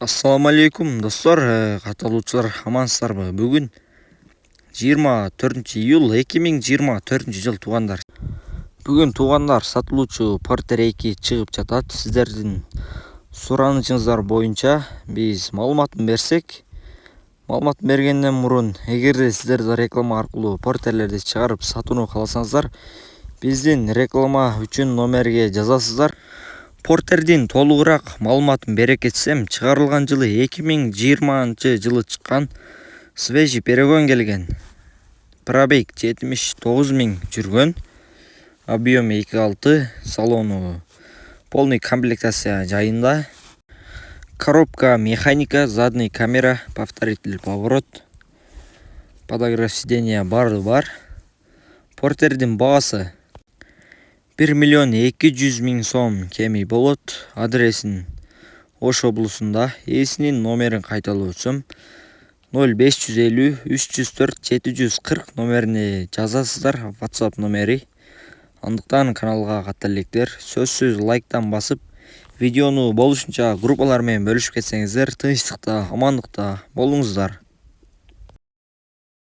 Assalamu алейкум достор, катталуучулар, амансыздарбы? Бүгүн 24-июл 2024 жыл туугандар. Бүгүн туугандар сатылуучу Porter 2 чыгып жатат. Сиздердин суранычыңыздар боюнча биз маалыматын берсек, маалымат бергенден мурун эгерде сиздер да реклама аркылуу Porter'лерди чыгарып сатууну кааласаңыздар, биздин реклама үчүн номерге жазасыздар. Porter'дин толугураак маалыматын бере кетсем, чыгарылган жылы 2020 жылы чыккан свежий перегон келген. Пробег 79.000 жүргөн, объёму 2.6, салону полный комплектация жайында. Коробка механика, задний камера, повторитель поворот, подогрев сиденья баары бар. Porter'дин баасы 1.200.000 сом кеми болот. Адресин Ош облусунда. Ээсинин номерин кайталап өтсөм, 0550 304 740 номерине жазасыздар, WhatsApp номери. Андыктан каналга катта электер сөзсүз лайктан басып, видеону болушунча группалар менен бөлүшүп кетсеңиздер, тынчтыкта, амандыкта болуңуздар.